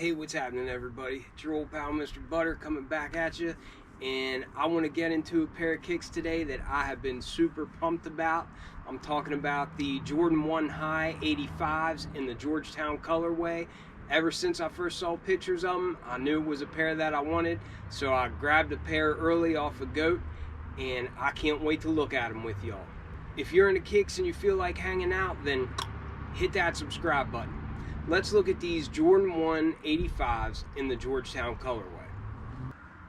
Hey, what's happening, everybody? It's your old pal Mr. Butter coming back at you, and I want to get into a pair of kicks today that I have been super pumped about. I'm talking about the Jordan 1 High 85s in the Georgetown colorway. Ever since I first saw pictures of them, I knew it was a pair that I wanted, so I grabbed a pair early off of Goat, and I can't wait to look at them with y'all. If you're into kicks and you feel like hanging out, then hit that subscribe button. Let's look at these Jordan 1 85s in the Georgetown colorway.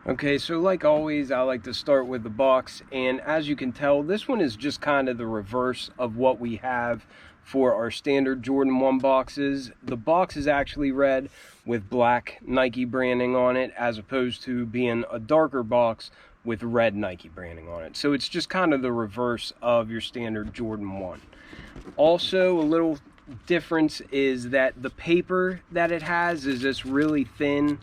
Okay, so like always, I like to start with the box, and as you can tell, this one is just kind of the reverse of what we have for our standard Jordan 1 boxes. The box is actually red with black Nike branding on it, as opposed to being a darker box with red Nike branding on it. So it's just kind of the reverse of your standard Jordan 1. Also, a little difference is that the paper that it has is this really thin,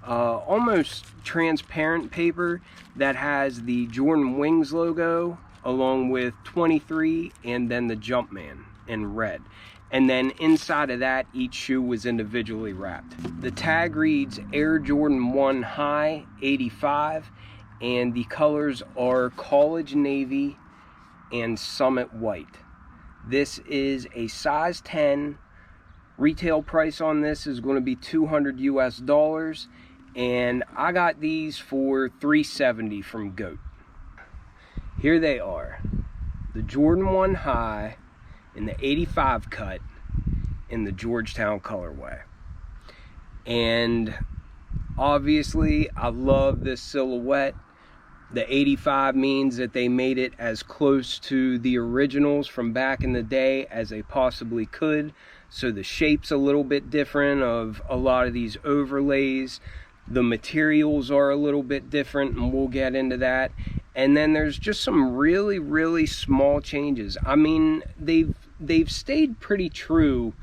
almost transparent paper that has the Jordan Wings logo along with 23 and then the Jumpman in red. And then inside of that, each shoe was individually wrapped. The tag reads Air Jordan 1 High 85, and the colors are College Navy and Summit White. This is a size 10. Retail price on this is going to be $200 US, and I got these for $370 from Goat. Here they are, the Jordan 1 High in the 85 cut in the Georgetown colorway. And obviously, I love this silhouette. The 85 means that they made it as close to the originals from back in the day as they possibly could. So the shape's a little bit different of a lot of these overlays. The materials are a little bit different, and we'll get into that. And then there's just some really small changes. I mean, they've stayed pretty true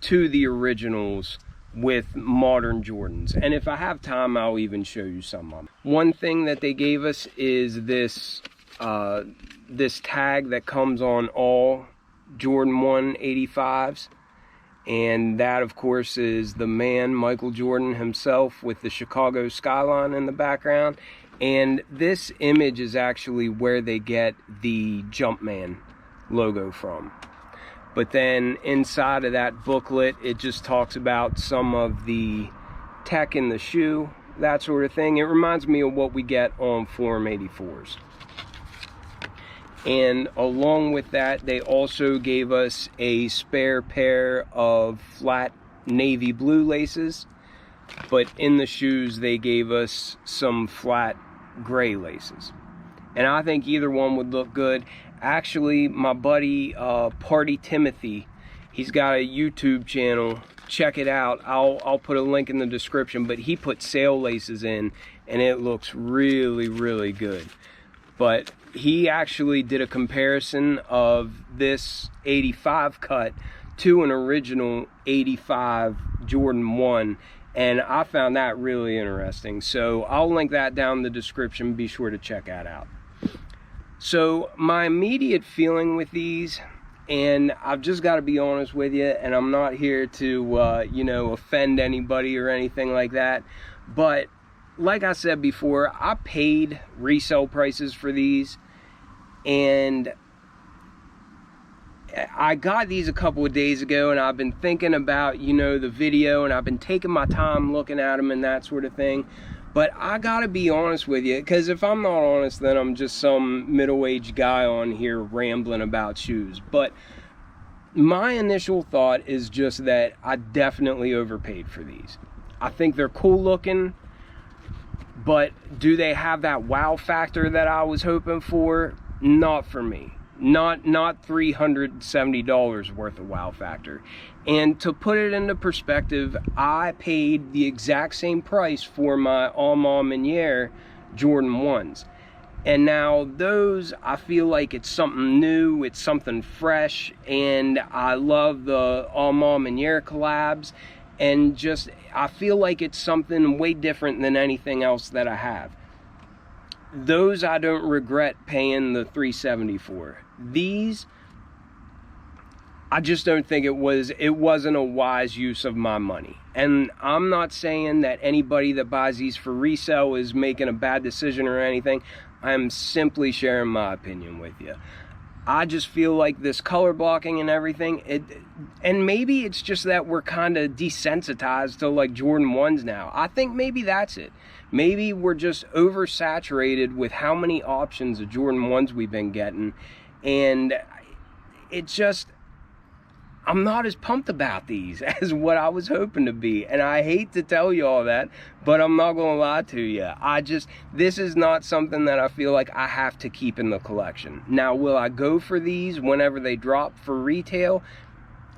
to the originals with modern Jordans, and if I have time, I'll even show you some of them. One thing that they gave us is this this tag that comes on all Jordan 1 85s, and that of course is the man Michael Jordan himself with the Chicago skyline in the background. And this image is actually where they get the Jumpman logo from. But then inside of that booklet, it just talks about some of the tech in the shoe, that sort of thing. It reminds me of what we get on Forum 84s. And along with that, they also gave us a spare pair of flat navy blue laces. But in the shoes, they gave us some flat gray laces. And I think either one would look good. Actually, my buddy Party Timothy, he's got a YouTube channel. Check it out. I'll put a link in the description, but he put sail laces in, and it looks really good. But he actually did a comparison of this 85 cut to an original 85 Jordan 1, and I found that really interesting. So I'll link that down in the description. Be sure to check that out. So my immediate feeling with these, and I've just got to be honest with you, and I'm not here to you know, offend anybody or anything like that, but like I said before, I paid resale prices for these, and I got these a couple of days ago, and I've been thinking about, you know, the video, and I've been taking my time looking at them and that sort of thing. But I gotta be honest with you, because if I'm not honest, then I'm just some middle-aged guy on here rambling about shoes. But my initial thought is just that I definitely overpaid for these. I think they're cool looking, but do they have that wow factor that I was hoping for? Not for me. Not $370 worth of wow factor. And to put it into perspective, I paid the exact same price for my Alma Meniere Jordan 1s. And now those, I feel like it's something new, it's something fresh, and I love the Alma Meniere collabs, and just, I feel like it's something way different than anything else that I have. Those I don't regret paying the $370 for. These, I just don't think it wasn't a wise use of my money. And I'm not saying that anybody that buys these for resale is making a bad decision or anything. I'm simply sharing my opinion with you. I just feel like this color blocking and everything, and maybe it's just that we're kind of desensitized to like Jordan 1s now. I think maybe that's it. Maybe we're just oversaturated with how many options of Jordan 1s we've been getting, and it just, I'm not as pumped about these as what I was hoping to be. And I hate to tell you all that, but I'm not gonna lie to you. This is not something that I feel like I have to keep in the collection. Now, will I go for these whenever they drop for retail?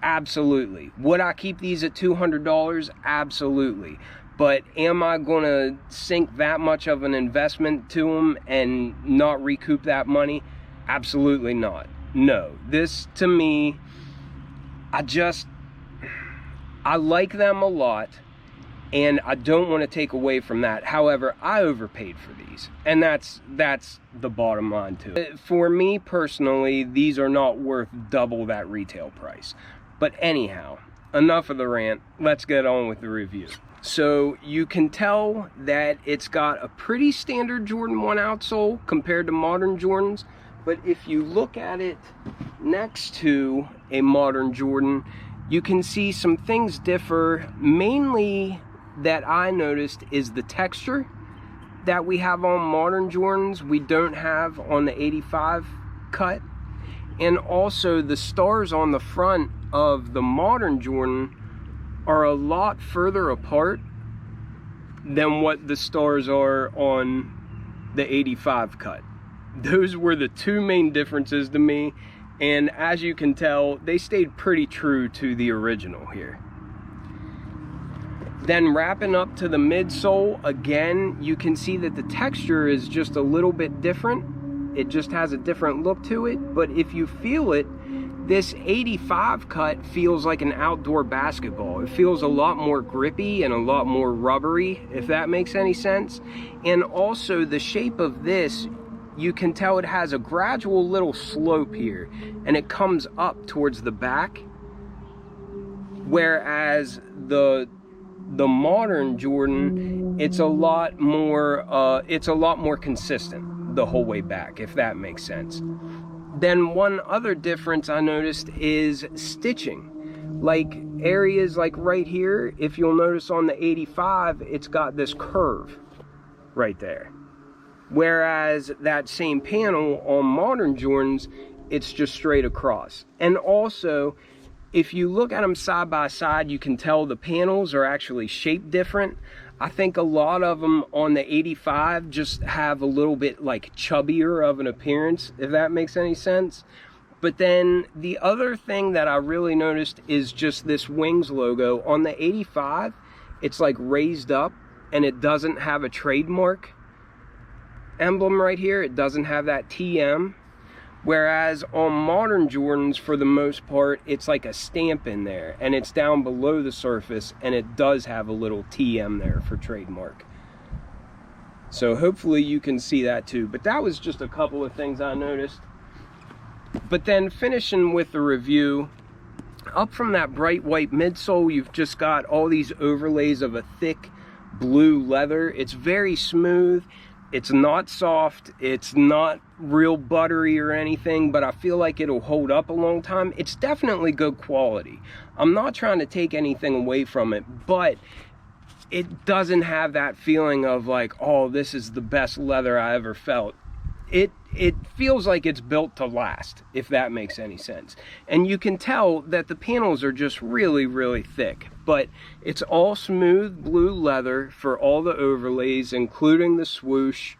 Absolutely. Would I keep these at $200? Absolutely. But am I gonna sink that much of an investment to them and not recoup that money? Absolutely not. No, this to me, I like them a lot, and I don't want to take away from that. However, I overpaid for these, and that's the bottom line too. For me personally, these are not worth double that retail price. But anyhow, enough of the rant. Let's get on with the review. So you can tell that it's got a pretty standard Jordan 1 outsole compared to modern Jordans. But if you look at it next to a modern Jordan, you can see some things differ. Mainly that I noticed is the texture that we have on modern Jordans we don't have on the 85 cut. And also the stars on the front of the modern Jordan are a lot further apart than what the stars are on the 85 cut. Those were the two main differences to me, and as you can tell, they stayed pretty true to the original here. Then wrapping up to the midsole, again, you can see that the texture is just a little bit different. It just has a different look to it, but if you feel it, this 85 cut feels like an outdoor basketball. It feels a lot more grippy and a lot more rubbery, if that makes any sense. And also the shape of this, you can tell it has a gradual little slope here, and it comes up towards the back, whereas the modern Jordan, it's a lot more consistent the whole way back, if that makes sense. Then one other difference I noticed is stitching. Like areas like right here, if you'll notice on the 85, it's got this curve right there. Whereas that same panel on modern Jordans, it's just straight across. And also, if you look at them side by side, you can tell the panels are actually shaped different. I think a lot of them on the 85 just have a little bit like chubbier of an appearance, if that makes any sense. But then the other thing that I really noticed is just this Wings logo. On the 85, it's like raised up, and it doesn't have a trademark emblem right here. It doesn't have that TM. Whereas on modern Jordans, for the most part, it's like a stamp in there, and it's down below the surface, and it does have a little TM there for trademark. So hopefully you can see that too. But that was just a couple of things I noticed. But then finishing with the review, up from that bright white midsole, you've just got all these overlays of a thick blue leather. It's very smooth. It's not soft, it's not real buttery or anything, but I feel like it'll hold up a long time. It's definitely good quality. I'm not trying to take anything away from it, but it doesn't have that feeling of like, oh, this is the best leather I ever felt. It feels like it's built to last, if that makes any sense. And you can tell that the panels are just really, really thick, but it's all smooth blue leather for all the overlays, including the swoosh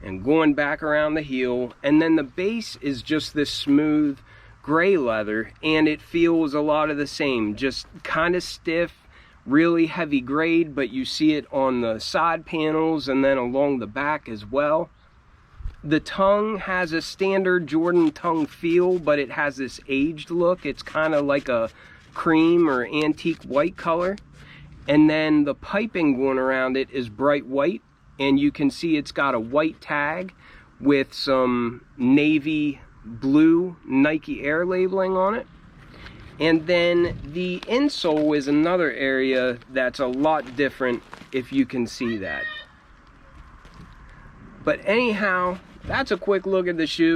and going back around the heel. And then the base is just this smooth gray leather, and it feels a lot of the same, just kind of stiff, really heavy grade, but you see it on the side panels and then along the back as well. The tongue has a standard Jordan tongue feel, but it has this aged look. It's kind of like a cream or antique white color. And then the piping going around it is bright white, and you can see it's got a white tag with some navy blue Nike Air labeling on it. And then the insole is another area that's a lot different, if you can see that. But anyhow, that's a quick look at the shoe.